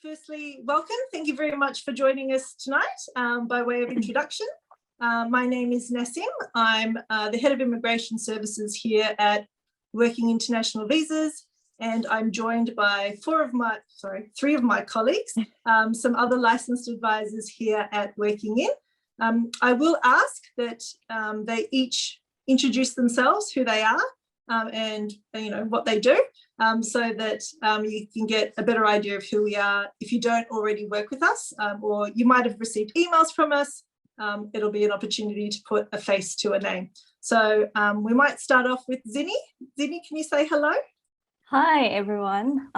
Firstly, welcome. Thank you very much for joining us tonight. By way of introduction, my name is Nassim. I'm the Head of Immigration Services here at Working International Visas, and I'm joined by three of my colleagues, some other licensed advisors here at Working In. I will ask that they each introduce themselves, who they are, and what they do, so that you can get a better idea of who we are. If you don't already work with us, or you might have received emails from us, it'll be an opportunity to put a face to a name. So we might start off with Zinni. Zinni, can you say hello? Hi, everyone.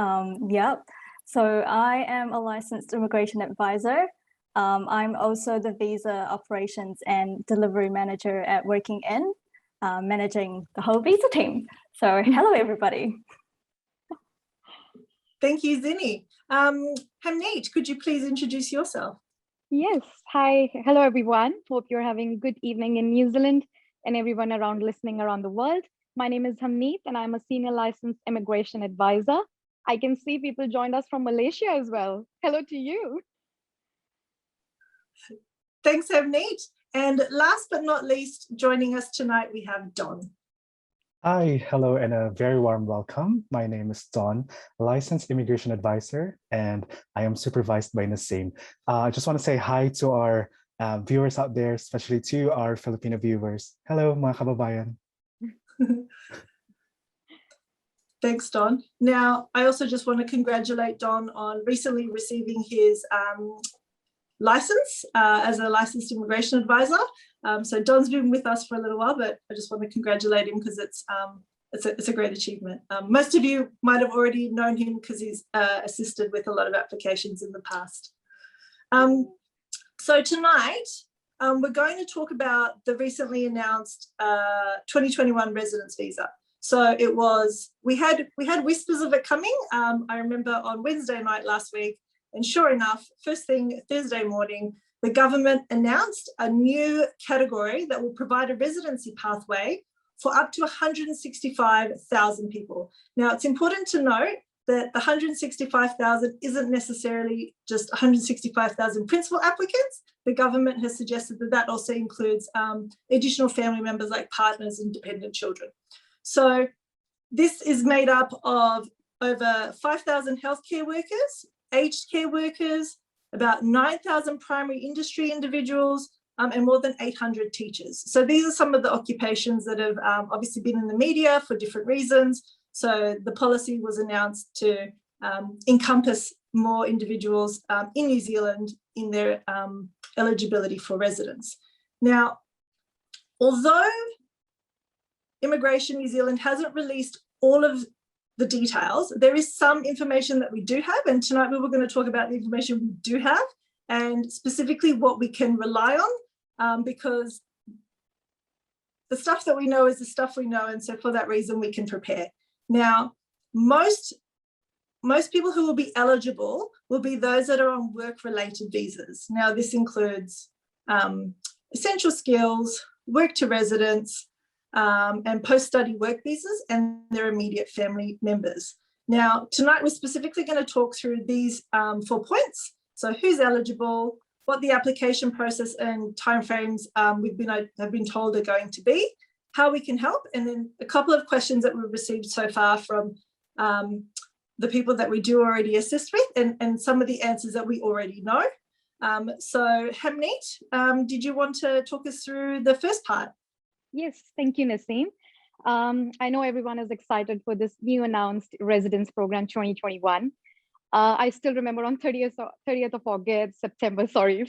So I am a licensed immigration advisor. I'm also the visa operations and delivery manager at Working In, managing the whole visa team. So hello, everybody. Thank you, Zinni. Hamneet, could you please introduce yourself? Yes. Hi. Hello, everyone. Hope you're having a good evening in New Zealand and everyone around listening around the world. My name is Hamneet and I'm a senior licensed immigration advisor. I can see people joined us from Malaysia as well. Hello to you. Thanks, Hamneet. And last but not least, joining us tonight, we have Don. Hi, hello, and a very warm welcome. My name is Don, licensed immigration advisor, and I am supervised by Nassim. I just want to say hi to our viewers out there, especially to our Filipino viewers. Hello, mga kababayan. Thanks, Don. Now, I also just want to congratulate Don on recently receiving his license as a licensed immigration advisor. So Don's been with us for a little while, but I just want to congratulate him because it's a great achievement. Most of you might have already known him because he's assisted with a lot of applications in the past. So tonight, we're going to talk about the recently announced 2021 residence visa. So we had whispers of it coming. I remember on Wednesday night last week, and sure enough, first thing Thursday morning, the government announced a new category that will provide a residency pathway for up to 165,000 people. Now, it's important to note that the 165,000 isn't necessarily just 165,000 principal applicants. The government has suggested that that also includes additional family members like partners and dependent children. So this is made up of over 5,000 healthcare workers, aged care workers, about 9,000 primary industry individuals, and more than 800 teachers. So these are some of the occupations that have obviously been in the media for different reasons. So the policy was announced to encompass more individuals in New Zealand in their eligibility for residence. Now, although Immigration New Zealand hasn't released all of the details, there is some information that we do have, and tonight we were going to talk about the information we do have and specifically what we can rely on, because the stuff that we know is the stuff we know, and so for that reason we can prepare. Now, most people who will be eligible will be those that are on work-related visas. Now, this includes essential skills, work to residence, and post-study work visas and their immediate family members. Now, tonight we're specifically going to talk through these 4 points. So who's eligible, what the application process and timeframes have been told are going to be, how we can help, and then a couple of questions that we've received so far from the people that we do already assist with, and some of the answers that we already know. So Hamneet, did you want to talk us through the first part? Yes, thank you, Nassim. I know everyone is excited for this new announced residence program 2021. I still remember on 30th of August, September, sorry.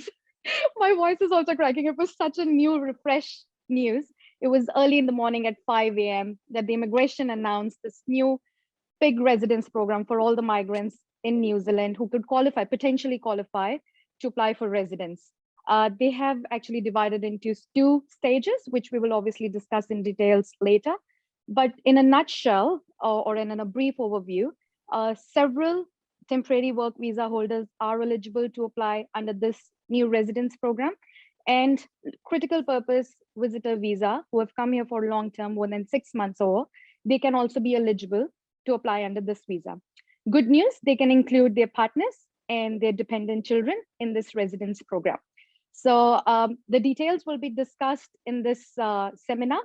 My voice is also cracking. It was such a new, fresh news. It was early in the morning at 5 a.m. that the immigration announced this new big residence program for all the migrants in New Zealand who could potentially qualify to apply for residence. They have actually divided into 2 stages, which we will obviously discuss in details later. But in a nutshell, or in a brief overview, several temporary work visa holders are eligible to apply under this new residence program. And critical purpose visitor visa, who have come here for long term, more than 6 months or, they can also be eligible to apply under this visa. Good news, they can include their partners and their dependent children in this residence program. So the details will be discussed in this seminar,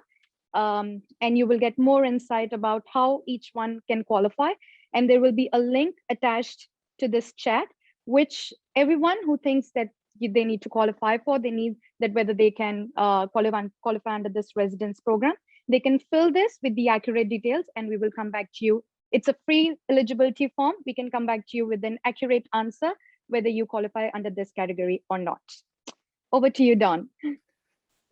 and you will get more insight about how each one can qualify. And there will be a link attached to this chat, which everyone who thinks that they need to qualify for, they need that whether they can qualify under this residence program, they can fill this with the accurate details, and we will come back to you. It's a free eligibility form. We can come back to you with an accurate answer, whether you qualify under this category or not. Over to you, Don.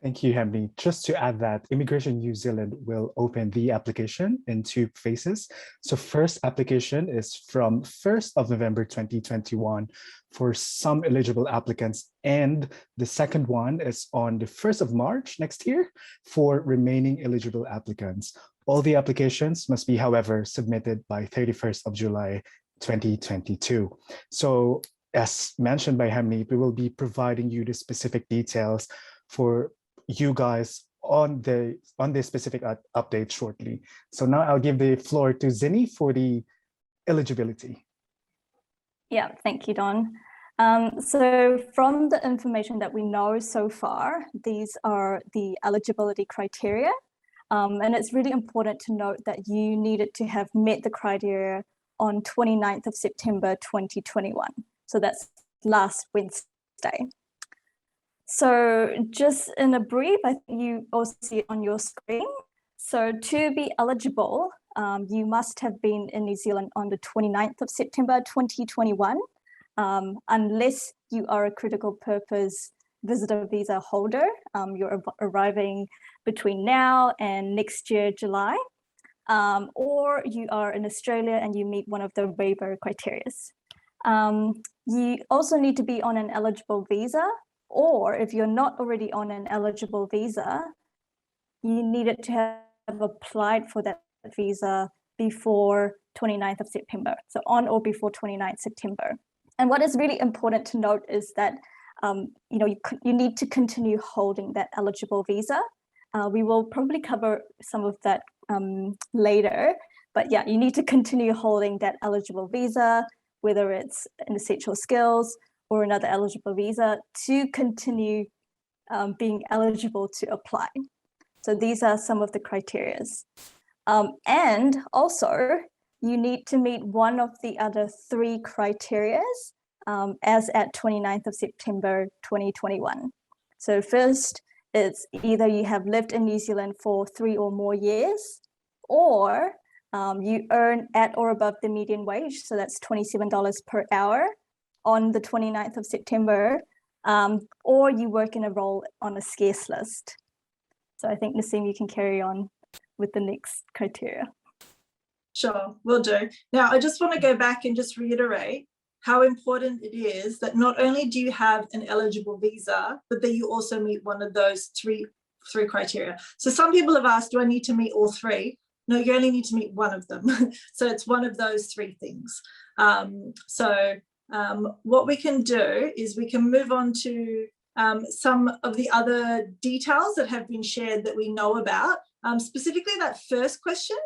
Thank you, Hemni. Just to add that Immigration New Zealand will open the application in 2 phases. So first application is from 1st of November 2021 for some eligible applicants. And the second one is on the 1st of March next year for remaining eligible applicants. All the applications must be, however, submitted by 31st of July 2022. So as mentioned by Hemni, we will be providing you the specific details for you guys on the specific update shortly. So now I'll give the floor to Zinni for the eligibility. Yeah, thank you, Don. So from the information that we know so far, these are the eligibility criteria. And it's really important to note that you needed to have met the criteria on 29th of September 2021. So that's last Wednesday. So just in a brief, I think you also see it on your screen. So to be eligible, you must have been in New Zealand on the 29th of September 2021, unless you are a critical purpose visitor visa holder. You're arriving between now and next year, July, or you are in Australia and you meet one of the waiver criteria. You also need to be on an eligible visa, or if you're not already on an eligible visa, you needed to have applied for that visa before 29th of September. So on or before 29th September. And what is really important to note is that you need to continue holding that eligible visa. We will probably cover some of that later, but yeah, you need to continue holding that eligible visa, whether it's in essential skills or another eligible visa, to continue being eligible to apply. So these are some of the criteria. And also, you need to meet one of the other 3 criteria as at 29th of September 2021. So first, it's either you have lived in New Zealand for 3 or more years, or you earn at or above the median wage, so that's $27 per hour on the 29th of September, or you work in a role on a scarce list. So I think, Naseem, you can carry on with the next criteria. Sure, will do. Now, I just want to go back and just reiterate how important it is that not only do you have an eligible visa, but that you also meet one of those three criteria. So some people have asked, do I need to meet all 3? No, you only need to meet one of them. So it's one of those 3 things. What we can do is we can move on to some of the other details that have been shared that we know about, specifically that first question.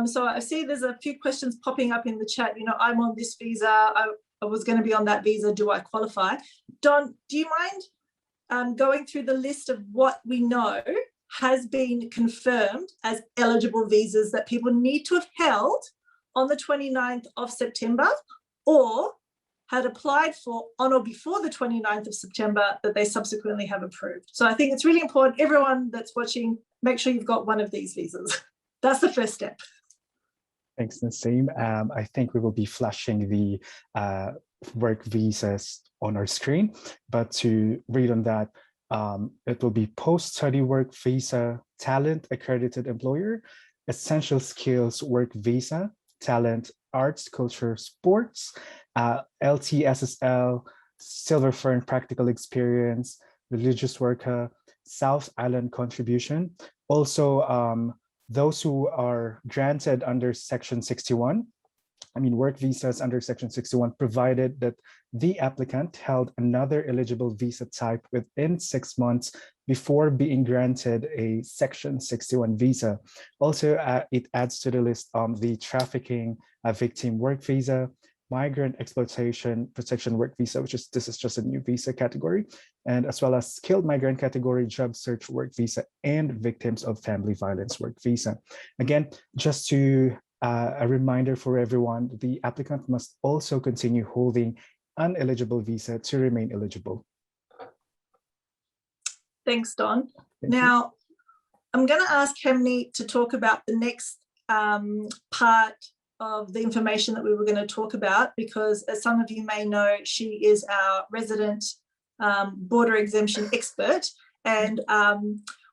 So I see there's a few questions popping up in the chat. I'm on this visa. I was going to be on that visa. Do I qualify? Don, do you mind going through the list of what we know has been confirmed as eligible visas that people need to have held on the 29th of September or had applied for on or before the 29th of September that they subsequently have approved? So I think it's really important, everyone that's watching, make sure you've got one of these visas. That's the first step. Thanks, Naseem. I think we will be flashing the work visas on our screen, but to read on that, it will be post-study work visa, talent accredited employer, essential skills work visa, talent, arts, culture, sports, LTSSL, Silver Fern practical experience, religious worker, South Island contribution. Also, those who are granted under Section 61, work visas under Section 61, provided that the applicant held another eligible visa type within 6 months before being granted a Section 61 visa. Also, it adds to the list the trafficking victim work visa, migrant exploitation protection work visa, this is just a new visa category, and as well as skilled migrant category job search work visa and victims of family violence work visa. Again, just to a reminder for everyone, the applicant must also continue holding an eligible visa to remain eligible. Thanks, Don. Thank you. Now, I'm going to ask Hemni to talk about the next part of the information that we were going to talk about, because as some of you may know, she is our resident border exemption expert. And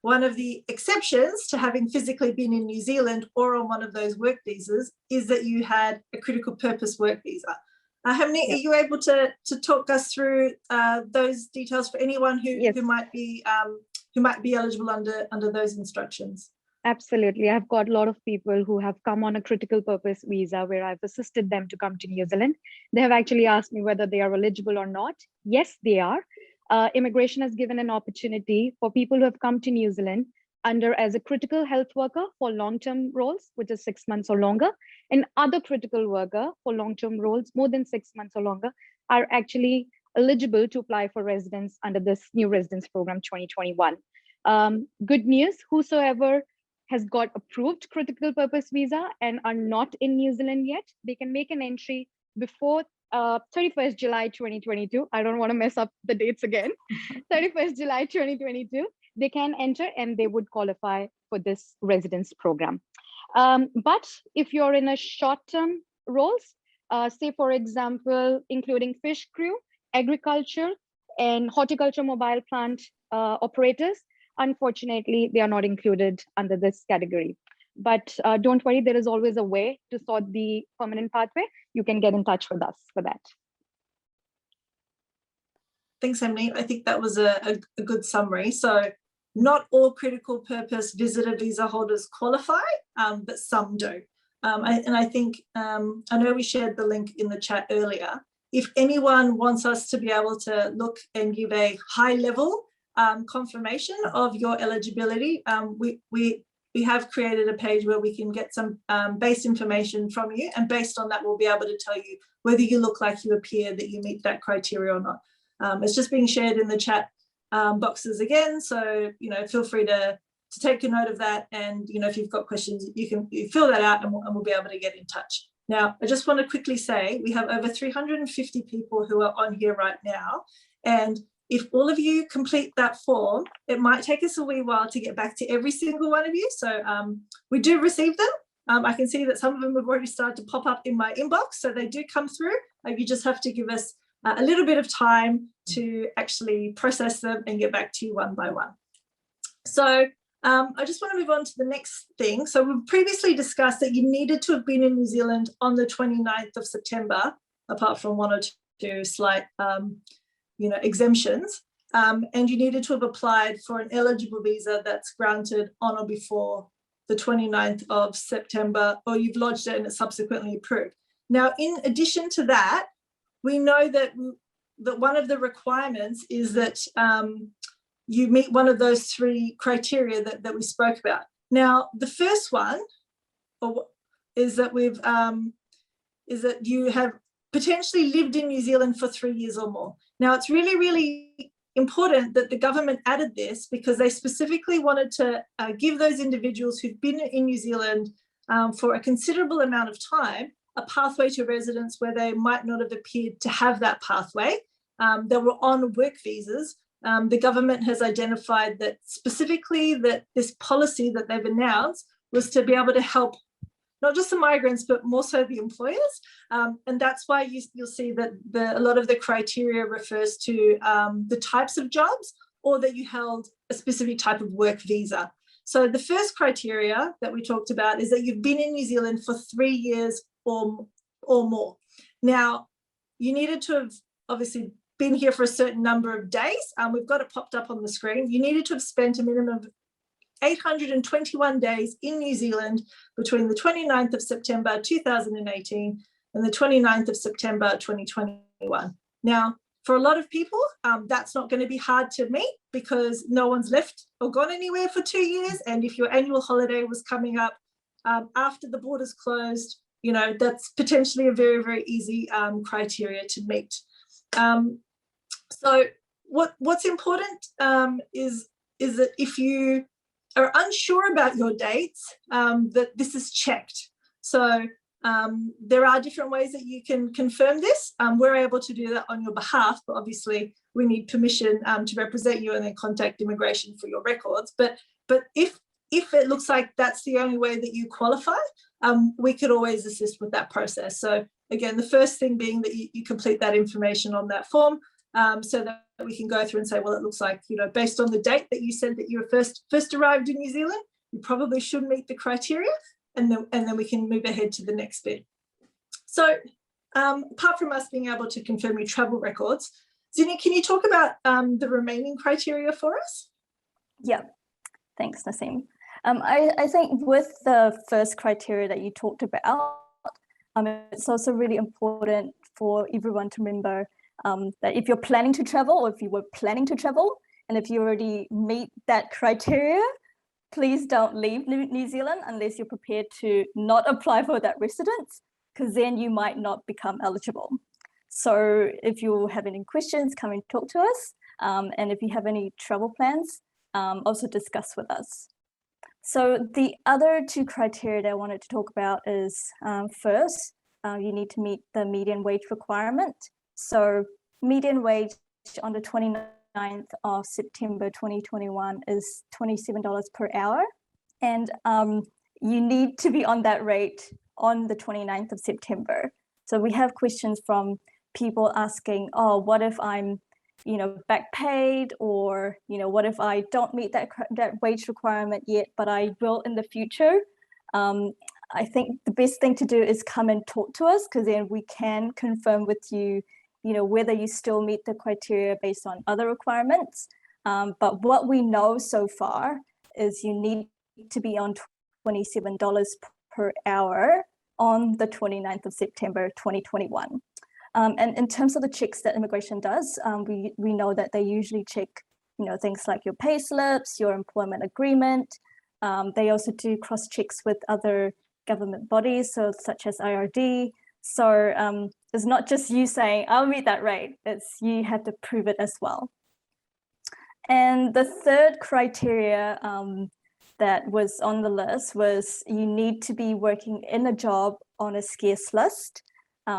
one of the exceptions to having physically been in New Zealand or on one of those work visas is that you had a critical purpose work visa. Hemni, are you able to talk us through those details for anyone who might be eligible under those instructions? Absolutely. I've got a lot of people who have come on a critical purpose visa where I've assisted them to come to New Zealand. They have actually asked me whether they are eligible or not. Yes, they are. Immigration has given an opportunity for people who have come to New Zealand under as a critical health worker for long-term roles, which is 6 months or longer, and other critical worker for long-term roles more than 6 months or longer are actually eligible to apply for residence under this new residence program 2021. Good news, whosoever has got approved critical purpose visa and are not in New Zealand yet, they can make an entry before 31st July 2022. I don't want to mess up the dates again. 31st July 2022, they can enter and they would qualify for this residence program. But if you're in a short-term roles, say for example, including fish crew, agriculture, and horticulture mobile plant operators, unfortunately, they are not included under this category. But don't worry, there is always a way to sort the permanent pathway. You can get in touch with us for that. Thanks, Emily. I think that was a good summary. So not all critical purpose visitor visa holders qualify, but some do. I think, I know we shared the link in the chat earlier. If anyone wants us to be able to look and give a high level confirmation of your eligibility, we have created a page where we can get some base information from you, and based on that we'll be able to tell you whether you look like you appear that you meet that criteria or not. It's just being shared in the chat boxes again, so feel free to take a note of that, and if you've got questions you fill that out and we'll be able to get in touch. Now I just want to quickly say we have over 350 people who are on here right now, and if all of you complete that form, it might take us a wee while to get back to every single one of you. So we do receive them. I can see that some of them have already started to pop up in my inbox, so they do come through. You just have to give us a little bit of time to actually process them and get back to you one by one. So I just want to move on to the next thing. So we've previously discussed that you needed to have been in New Zealand on the 29th of September, apart from one or two slight exemptions, and you needed to have applied for an eligible visa that's granted on or before the 29th of September, or you've lodged it and it's subsequently approved. Now, in addition to that, we know that one of the requirements is that you meet one of those three criteria that we spoke about. Now, the first one is that you have potentially lived in New Zealand for 3 years or more. Now, it's really, really important that the government added this because they specifically wanted to give those individuals who've been in New Zealand for a considerable amount of time a pathway to residence where they might not have appeared to have that pathway. They were on work visas. The government has identified that specifically that this policy that they've announced was to be able to help not just the migrants, but more so the employers. And that's why you'll see that a lot of the criteria refers to the types of jobs or that you held a specific type of work visa. So the first criteria that we talked about is that you've been in New Zealand for 3 years or more. Now, you needed to have obviously been here for a certain number of days. We've got it popped up on the screen. You needed to have spent a minimum of 821 days in New Zealand between the 29th of September 2018 and the 29th of September 2021. Now, for a lot of people, that's not going to be hard to meet because no one's left or gone anywhere for 2 years. And if your annual holiday was coming up after the borders closed that's potentially a very, very easy criteria to meet. So what's important is that if you are unsure about your dates, that this is checked. So there are different ways that you can confirm this. We're able to do that on your behalf, but obviously we need permission to represent you and then contact immigration for your records. But if it looks like that's the only way that you qualify, we could always assist with that process. So again, the first thing being that you complete that information on that form, so that we can go through and say, well, it looks like, based on the date that you said that you were first arrived in New Zealand, you probably should meet the criteria, and then we can move ahead to the next bit. So apart from us being able to confirm your travel records, Zinni, can you talk about the remaining criteria for us? Yeah, thanks, Naseem. I think with the first criteria that you talked about, it's also really important for everyone to remember that if you're planning to travel, or if you were planning to travel, and if you already meet that criteria, please don't leave New Zealand unless you're prepared to not apply for that residence, because then you might not become eligible. So if you have any questions, come and talk to us. And if you have any travel plans, also discuss with us. So the other two criteria that I wanted to talk about is first, you need to meet the median wage requirement. So median wage on the 29th of September 2021 is $27 per hour. And you need to be on that rate on the 29th of September. So we have questions from people asking, oh, what if I'm back paid, or what if I don't meet that wage requirement yet, but I will in the future? I think the best thing to do is come and talk to us, because then we can confirm with you, whether you still meet the criteria based on other requirements. But what we know so far is you need to be on $27 per hour on the 29th of September 2021. And in terms of the checks that immigration does, we know that they usually check, things like your pay slips, your employment agreement. They also do cross checks with other government bodies, so such as IRD. So it's not just you saying, I'll meet that rate, it's you have to prove it as well. And the third criteria that was on the list was you need to be working in a job on a scarce list.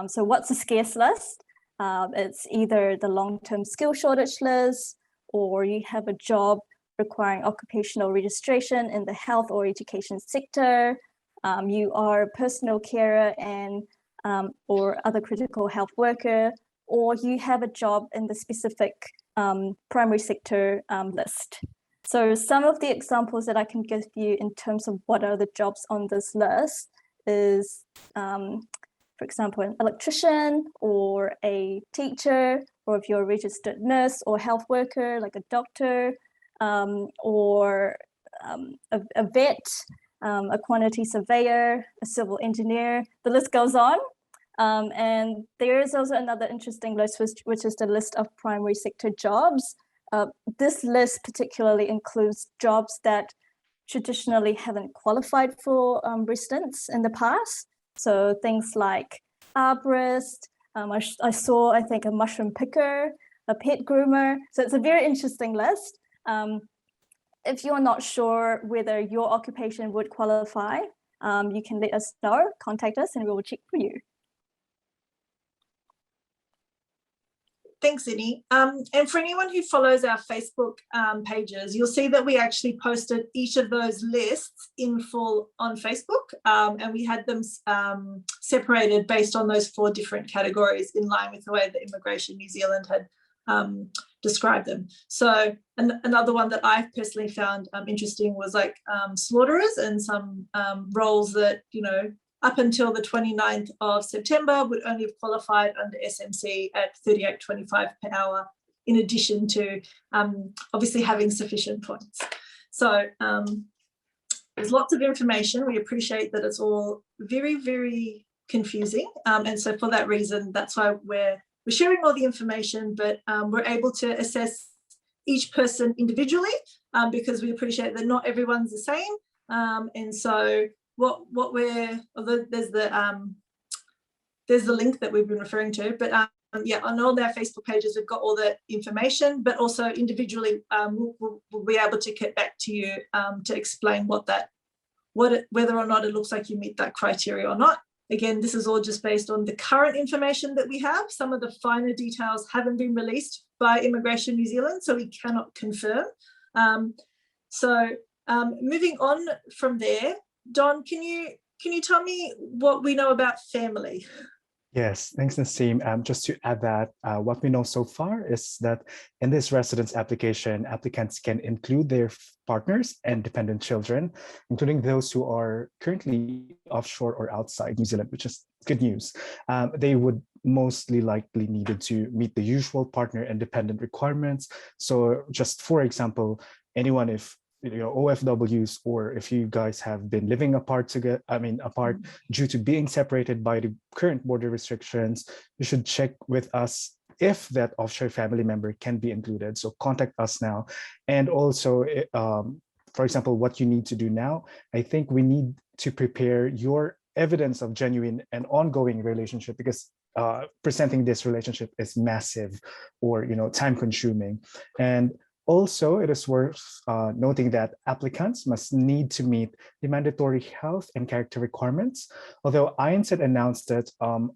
So what's a scarce list? It's either the long-term skill shortage list, or you have a job requiring occupational registration in the health or education sector. You are a personal carer and or other critical health worker, or you have a job in the specific primary sector list. So some of the examples that I can give you in terms of what are the jobs on this list is, for example, an electrician or a teacher, or if you're a registered nurse or health worker, like a doctor, or a vet, a quantity surveyor, a civil engineer, the list goes on. And there is also another interesting list, which is the list of primary sector jobs. This list particularly includes jobs that traditionally haven't qualified for residence in the past. So things like arborist, I saw, I think, a mushroom picker, a pet groomer. So it's a very interesting list. If you're not sure whether your occupation would qualify, you can let us know, contact us, and we will check for you. Thanks, Zinni. And for anyone who follows our Facebook pages, you'll see that we actually posted each of those lists in full on Facebook, and we had them separated based on those 4 different categories in line with the way that Immigration New Zealand had described them. So another one that I personally found interesting was like slaughterers, and some roles that, up until the 29th of September would only have qualified under SMC at $38.25 per hour, in addition to obviously having sufficient points. So there's lots of information. We appreciate that it's all very, very confusing. And so for that reason, that's why we're sharing all the information, but we're able to assess each person individually, because we appreciate that not everyone's the same. And so there's the link that we've been referring to, but yeah, on all their Facebook pages, we've got all the information, but also individually, we'll be able to get back to you to explain whether or not it looks like you meet that criteria or not. Again, this is all just based on the current information that we have. Some of the finer details haven't been released by Immigration New Zealand, so we cannot confirm. Moving on from there, Don, can you tell me what we know about family? Yes, thanks, Naseem. Just to add that, what we know so far is that in this residence application, applicants can include their partners and dependent children, including those who are currently offshore or outside New Zealand, which is good news. They would mostly likely needed to meet the usual partner and dependent requirements. So just for example, anyone if OFWs, or if you guys have been living apart due to being separated by the current border restrictions, you should check with us if that offshore family member can be included. So contact us now. And also, for example, what you need to do now, I think we need to prepare your evidence of genuine and ongoing relationship, because presenting this relationship is massive or time consuming. And also, it is worth noting that applicants must need to meet the mandatory health and character requirements. Although INSET announced that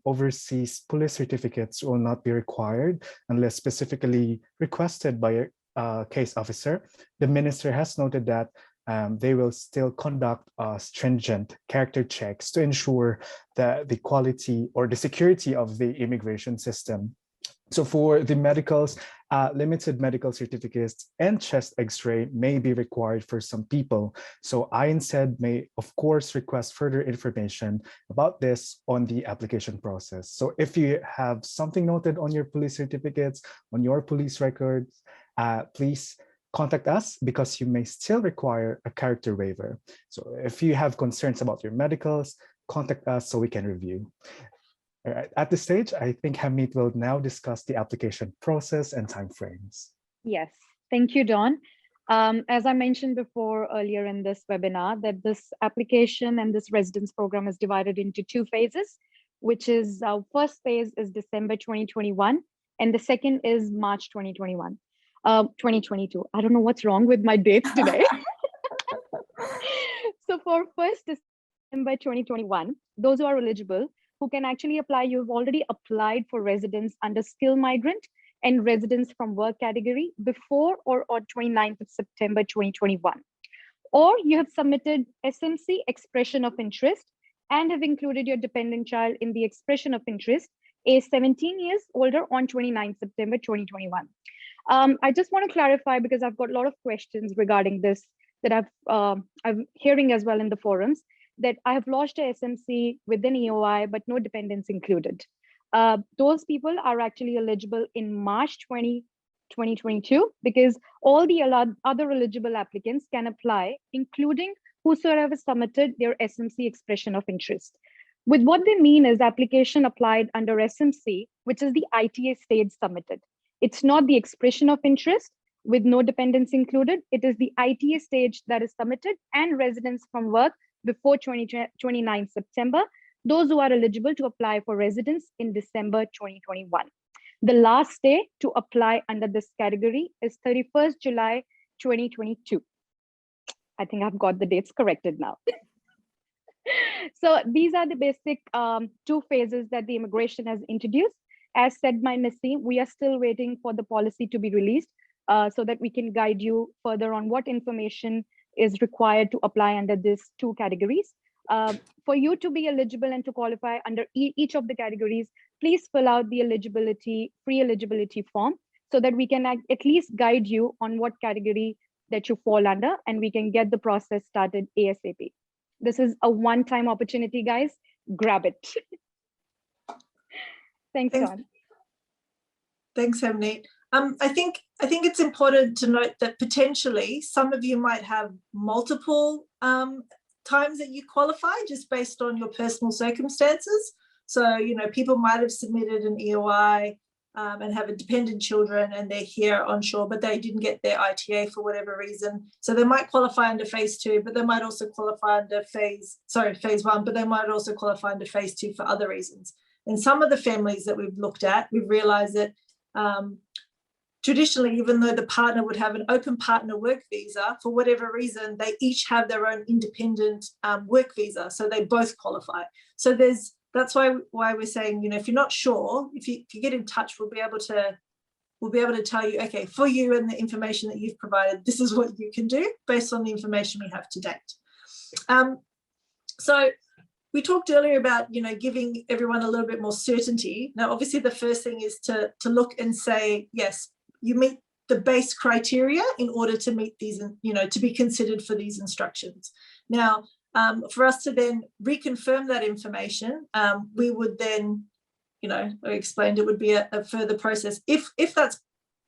overseas police certificates will not be required unless specifically requested by a case officer, the minister has noted that they will still conduct stringent character checks to ensure that the quality or the security of the immigration system. So for the medicals, limited medical certificates and chest x-ray may be required for some people. So INSED may, of course, request further information about this on the application process. So if you have something noted on your police certificates, on your police records, please contact us, because you may still require a character waiver. So if you have concerns about your medicals, contact us so we can review. All right. At this stage, I think Hamid will now discuss the application process and timeframes. Yes, thank you, Don. As I mentioned before earlier in this webinar, that this application and this residence program is divided into two phases, which is our first phase is December 2021, and the second is March 2022. I don't know what's wrong with my dates today. So for first December 2021, those who are eligible, who can actually apply, you've already applied for residence under skilled migrant and residence from work category before or on 29th of September 2021. Or you have submitted SMC expression of interest and have included your dependent child in the expression of interest, age 17 years older on 29th September 2021. I just want to clarify, because I've got a lot of questions regarding this that I'm hearing as well in the forums, that I have lodged a SMC with an EOI, but no dependents included. Those people are actually eligible in March 2022, because all the other eligible applicants can apply, including whosoever submitted their SMC expression of interest. With what they mean is application applied under SMC, which is the ITA stage submitted. It's not the expression of interest with no dependents included. It is the ITA stage that is submitted and residence from work before 29 September, those who are eligible to apply for residence in December 2021. The last day to apply under this category is 31st July 2022. I think I've got the dates corrected now. So these are the basic two phases that the immigration has introduced. As said by Naseem, we are still waiting for the policy to be released so that we can guide you further on what information is required to apply under these two categories. For you to be eligible and to qualify under each of the categories, please fill out the free eligibility form, so that we can at least guide you on what category that you fall under, and we can get the process started ASAP. This is a one-time opportunity, guys. Grab it. Thanks, John. Thanks, Hamneet. I think it's important to note that potentially some of you might have multiple times that you qualify just based on your personal circumstances. So, people might have submitted an EOI and have dependent children and they're here onshore, but they didn't get their ITA for whatever reason. So they might qualify under phase 2, but they might also qualify under phase 1, but they might also qualify under phase 2 for other reasons. And some of the families that we've looked at, we've realized that traditionally, even though the partner would have an open partner work visa, for whatever reason, they each have their own independent work visa. So they both qualify. So that's why we're saying, if you're not sure, if you get in touch, we'll be able to tell you, okay, for you and the information that you've provided, this is what you can do based on the information we have to date. So we talked earlier about, giving everyone a little bit more certainty. Now, obviously, the first thing is to look and say, yes, you meet the base criteria in order to meet these, to be considered for these instructions. Now, for us to then reconfirm that information, we would then, I explained it would be a further process. If that's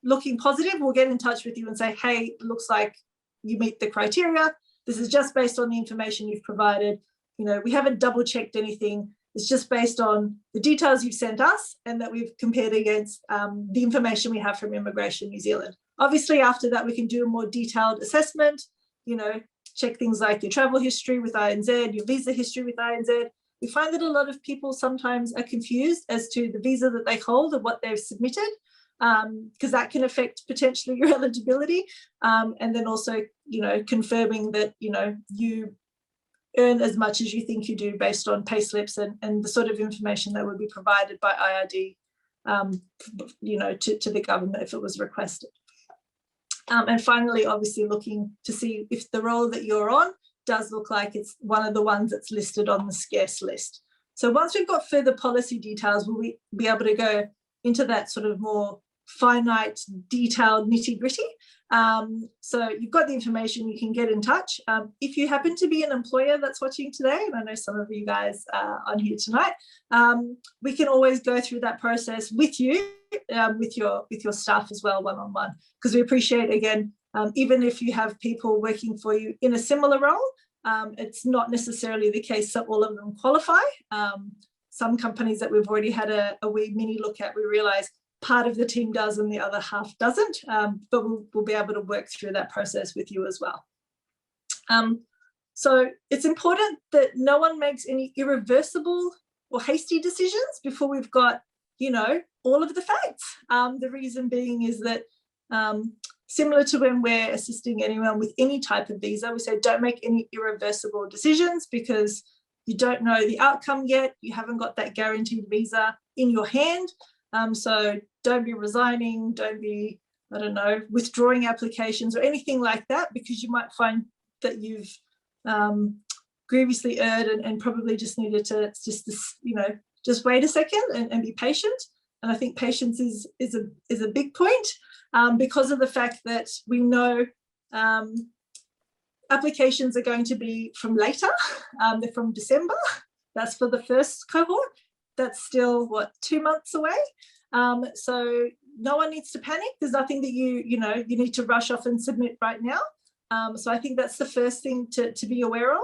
looking positive, we'll get in touch with you and say, hey, it looks like you meet the criteria. This is just based on the information you've provided. We haven't double checked anything. It's just based on the details you've sent us and that we've compared against the information we have from Immigration New Zealand. Obviously, after that, we can do a more detailed assessment, check things like your travel history with INZ, your visa history with INZ. We find that a lot of people sometimes are confused as to the visa that they hold and what they've submitted, because that can affect potentially your eligibility. And then also, confirming that, you earn as much as you think you do based on pay slips and the sort of information that would be provided by IRD, to the government if it was requested. And finally, obviously looking to see if the role that you're on does look like it's one of the ones that's listed on the scarce list. So once we've got further policy details, we'll be able to go into that sort of more finite, detailed nitty-gritty. So you've got the information, you can get in touch. If you happen to be an employer that's watching today, and I know some of you guys are on here tonight, we can always go through that process with you, with your staff as well, one-on-one, because we appreciate, again, even if you have people working for you in a similar role, it's not necessarily the case that all of them qualify. Some companies that we've already had a wee mini look at, we realise part of the team does and the other half doesn't, but we'll be able to work through that process with you as well. So it's important that no one makes any irreversible or hasty decisions before we've got, all of the facts. The reason being is that similar to when we're assisting anyone with any type of visa, we say don't make any irreversible decisions because you don't know the outcome yet. You haven't got that guaranteed visa in your hand. So don't be resigning, don't be, withdrawing applications or anything like that, because you might find that you've grievously erred and probably just needed to just wait a second and be patient. And I think patience is a big point because of the fact that we know applications are going to be from later. They're from December. That's for the first cohort. That's still 2 months away. So no one needs to panic. There's nothing that you need to rush off and submit right now. So I think that's the first thing to be aware of.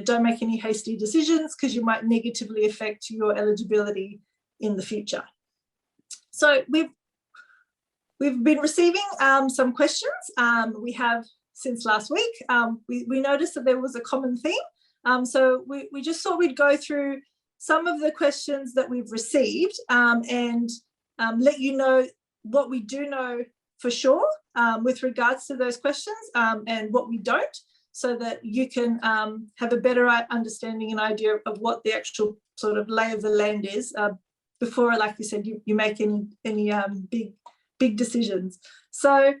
Don't make any hasty decisions because you might negatively affect your eligibility in the future. So we've been receiving some questions. We have since last week. We noticed that there was a common theme. So we just thought we'd go through some of the questions that we've received and let you know what we do know for sure with regards to those questions and what we don't, so that you can have a better understanding and idea of what the actual sort of lay of the land is before, like you said, you make any big decisions. So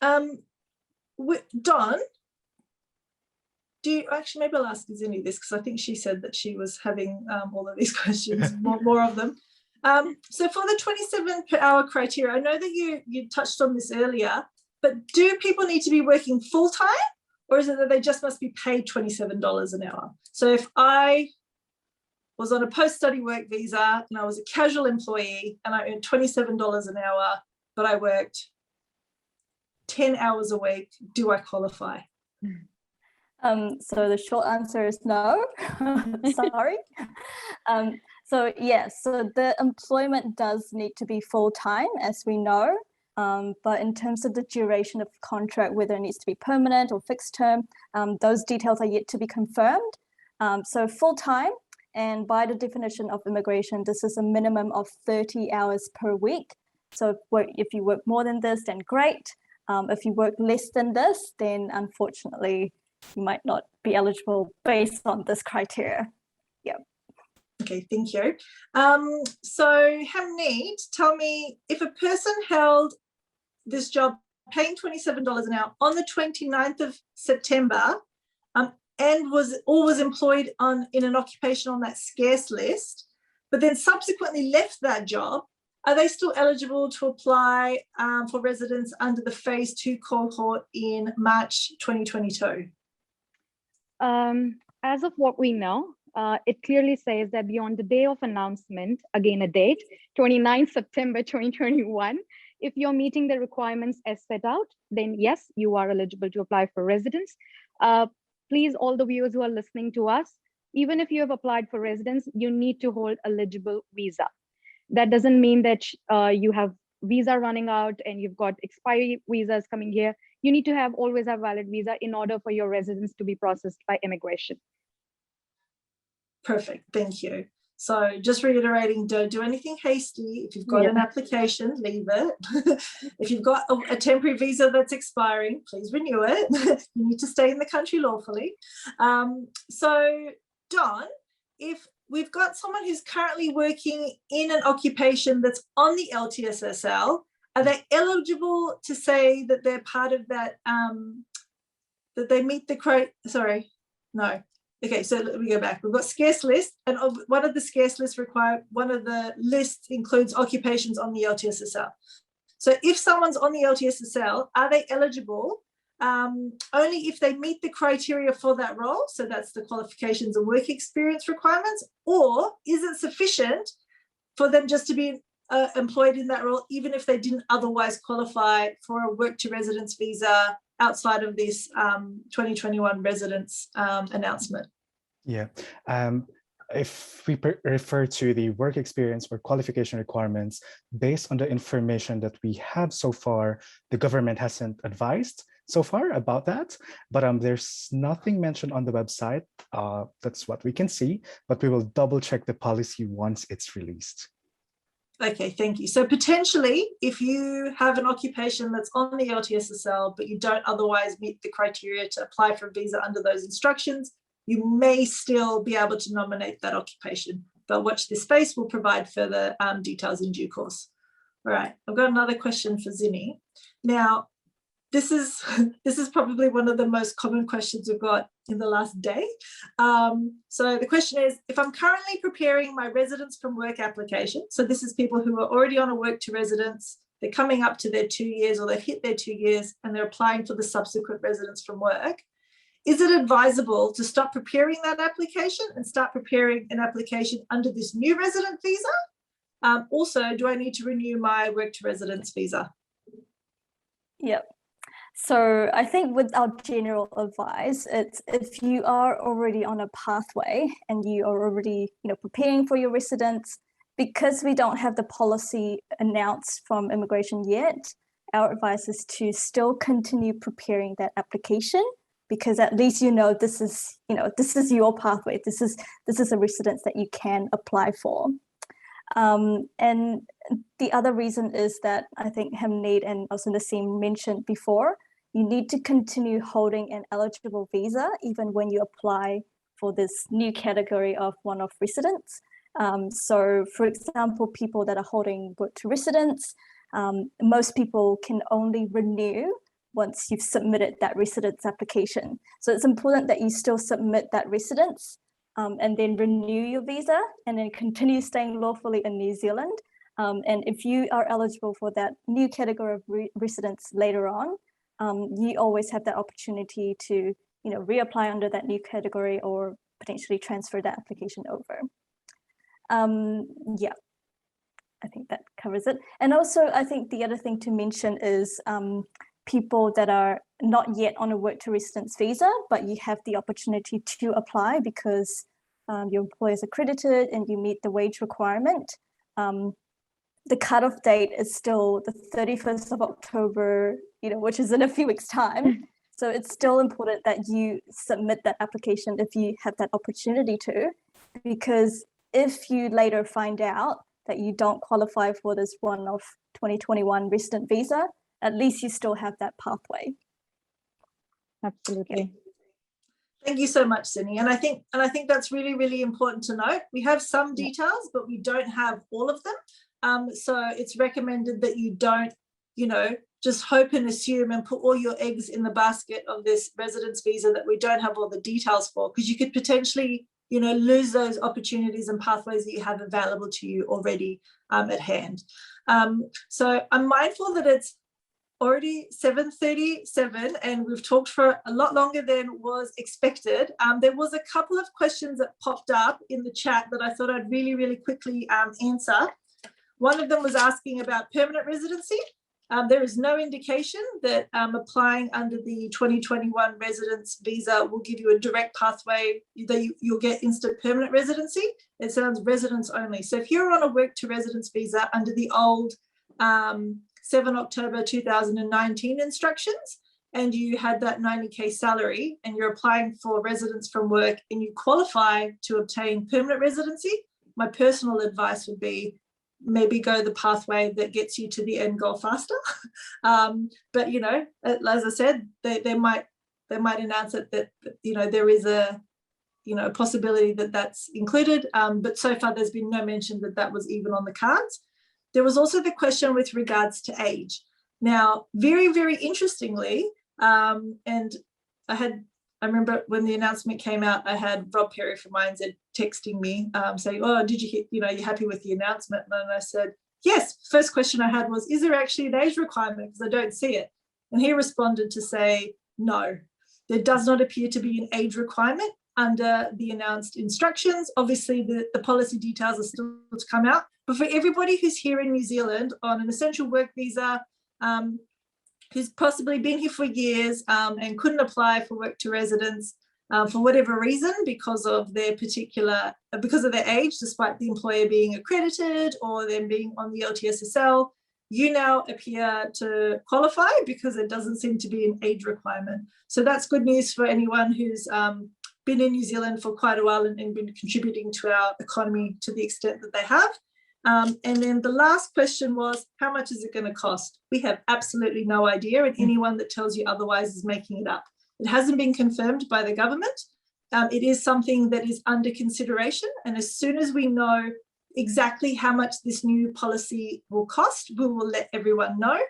Don, actually, maybe I'll ask Zinni this because I think she said that she was having all of these questions, more of them. So for the 27 per hour criteria, I know that you touched on this earlier, but do people need to be working full time, or is it that they just must be paid $27 an hour? So if I was on a post-study work visa and I was a casual employee and I earned $27 an hour, but I worked 10 hours a week, do I qualify? So the short answer is no. Sorry. So yes, so the employment does need to be full-time, as we know. But in terms of the duration of contract, whether it needs to be permanent or fixed term, those details are yet to be confirmed. So full-time, and by the definition of immigration, this is a minimum of 30 hours per week. So if you work more than this, then great. If you work less than this, then unfortunately, you might not be eligible based on this criteria. Yeah. Okay, thank you. So Hamneet, tell me, if a person held this job paying $27 an hour on the 29th of September and was employed in an occupation on that scarce list, but then subsequently left that job, are they still eligible to apply for residence under the phase 2 cohort in March 2022? As of what we know, it clearly says that beyond the day of announcement, again a date, 29th September 2021, if you're meeting the requirements as set out, then yes, you are eligible to apply for residence. Please, all the viewers who are listening to us, even if you have applied for residence, you need to hold eligible visa. That doesn't mean that you have visa running out and you've got expiry visas coming here. You need to always have valid visa in order for your residence to be processed by immigration. Perfect, thank you. So just reiterating, don't do anything hasty. If you've got an application, leave it. If you've got a temporary visa that's expiring, please renew it. You need to stay in the country lawfully. So Don, if we've got someone who's currently working in an occupation that's on the LTSSL, are they eligible to say that they're part of that, that they meet the sorry, no. Okay, so let me go back. We've got scarce list, and one of the scarce lists one of the lists includes occupations on the LTSSL. So if someone's on the LTSSL, are they eligible only if they meet the criteria for that role? So that's the qualifications and work experience requirements, or is it sufficient for them just to be employed in that role, even if they didn't otherwise qualify for a work to residence visa outside of this 2021 residence announcement? Yeah. If we refer to the work experience or qualification requirements, based on the information that we have so far, the government hasn't advised so far about that, but there's nothing mentioned on the website. That's what we can see, but we will double check the policy once it's released. Okay, thank you. So potentially, if you have an occupation that's on the LTSSL, but you don't otherwise meet the criteria to apply for a visa under those instructions, you may still be able to nominate that occupation. But watch this space, we'll provide further details in due course. All right, I've got another question for Zinni. Now, this is probably one of the most common questions we've got in the last day. So the question is, if I'm currently preparing my residence from work application, so this is people who are already on a work to residence, they're coming up to their 2 years or they've hit their 2 years and they're applying for the subsequent residence from work, is it advisable to stop preparing that application and start preparing an application under this new resident visa? Also, do I need to renew my work to residence visa? Yep. So I think with our general advice, it's if you are already on a pathway and you are already, preparing for your residence, because we don't have the policy announced from immigration yet, our advice is to still continue preparing that application, because at least this is your pathway. This is a residence that you can apply for. And the other reason is that I think Hamneet and also Naseem mentioned before, you need to continue holding an eligible visa even when you apply for this new category of one-off residents. So for example, people that are holding work to residence, most people can only renew once you've submitted that residence application. So it's important that you still submit that residence and then renew your visa and then continue staying lawfully in New Zealand. And if you are eligible for that new category of residents later on, you always have that opportunity to, reapply under that new category or potentially transfer that application over. Yeah, I think that covers it. And also, I think the other thing to mention is people that are not yet on a work to residence visa, but you have the opportunity to apply because your employer is accredited and you meet the wage requirement, the cutoff date is still the 31st of October, which is in a few weeks' time. So it's still important that you submit that application if you have that opportunity to, because if you later find out that you don't qualify for this one-off 2021 resident visa, at least you still have that pathway. Absolutely. Yeah. Thank you so much, Cindy. And I think that's really, really important to note. We have some details, but we don't have all of them. So it's recommended that you don't, just hope and assume and put all your eggs in the basket of this residence visa that we don't have all the details for, because you could potentially, lose those opportunities and pathways that you have available to you already at hand. So I'm mindful that it's already 7:37 and we've talked for a lot longer than was expected. There was a couple of questions that popped up in the chat that I thought I'd really, really quickly answer. One of them was asking about permanent residency. There is no indication that applying under the 2021 residence visa will give you a direct pathway that you'll get instant permanent residency. It sounds residence only. So if you're on a work to residence visa under the old 7 October 2019 instructions, and you had that 90K salary and you're applying for residence from work and you qualify to obtain permanent residency, my personal advice would be maybe go the pathway that gets you to the end goal faster. But as I said, they might announce it that there is a possibility that that's included, but so far there's been no mention that that was even on the cards. There was also the question with regards to age. Now, very, very interestingly, and I remember when the announcement came out, I had Rob Perry from INZ texting me saying, "Oh, did you hear, you happy with the announcement?" And I said, "Yes." First question I had was, "Is there actually an age requirement? Because I don't see it." And he responded to say, "No, there does not appear to be an age requirement under the announced instructions. Obviously, the policy details are still to come out. But for everybody who's here in New Zealand on an essential work visa, who's possibly been here for years and couldn't apply for work to residence for whatever reason because of their age, despite the employer being accredited or them being on the LTSSL, you now appear to qualify because it doesn't seem to be an age requirement. So that's good news for anyone who's been in New Zealand for quite a while and been contributing to our economy to the extent that they have. And then the last question was, how much is it going to cost? We have absolutely no idea, and anyone that tells you otherwise is making it up. It hasn't been confirmed by the government. It is something that is under consideration, and as soon as we know exactly how much this new policy will cost, we will let everyone know.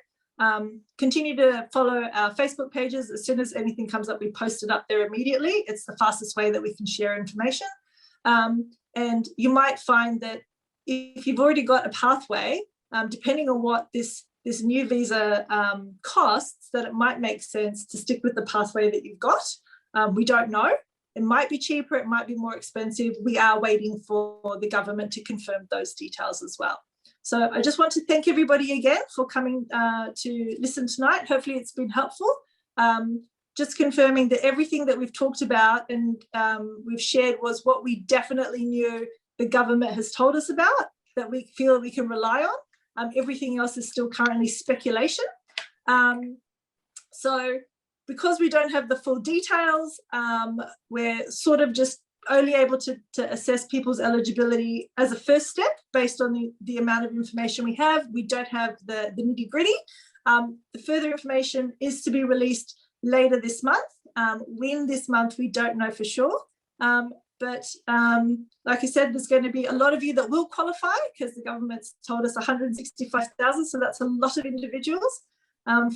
Continue to follow our Facebook pages. As soon as anything comes up, we post it up there immediately. It's the fastest way that we can share information. And you might find that if you've already got a pathway, depending on what this new visa costs, that it might make sense to stick with the pathway that you've got. We don't know. It might be cheaper, it might be more expensive. We are waiting for the government to confirm those details as well. So I just want to thank everybody again for coming to listen tonight. Hopefully it's been helpful. Just confirming that everything that we've talked about and we've shared was what we definitely knew the government has told us about, that we feel we can rely on. Everything else is still currently speculation. So because we don't have the full details, we're sort of just only able to assess people's eligibility as a first step based on the amount of information we have. We don't have the nitty-gritty. The further information is to be released later this month. When this month, we don't know for sure. But like I said, there's going to be a lot of you that will qualify because the government's told us 165,000. So that's a lot of individuals.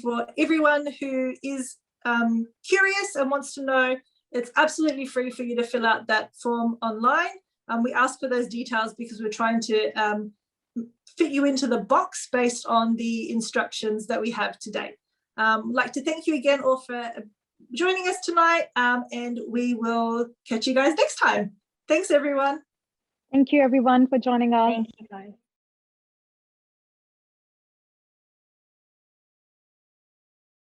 For everyone who is curious and wants to know, it's absolutely free for you to fill out that form online. We ask for those details because we're trying to fit you into the box based on the instructions that we have today. I'd like to thank you again all for joining us tonight, and we will catch you guys next time. Thanks, everyone. Thank you, everyone, for joining us. Thank you, guys.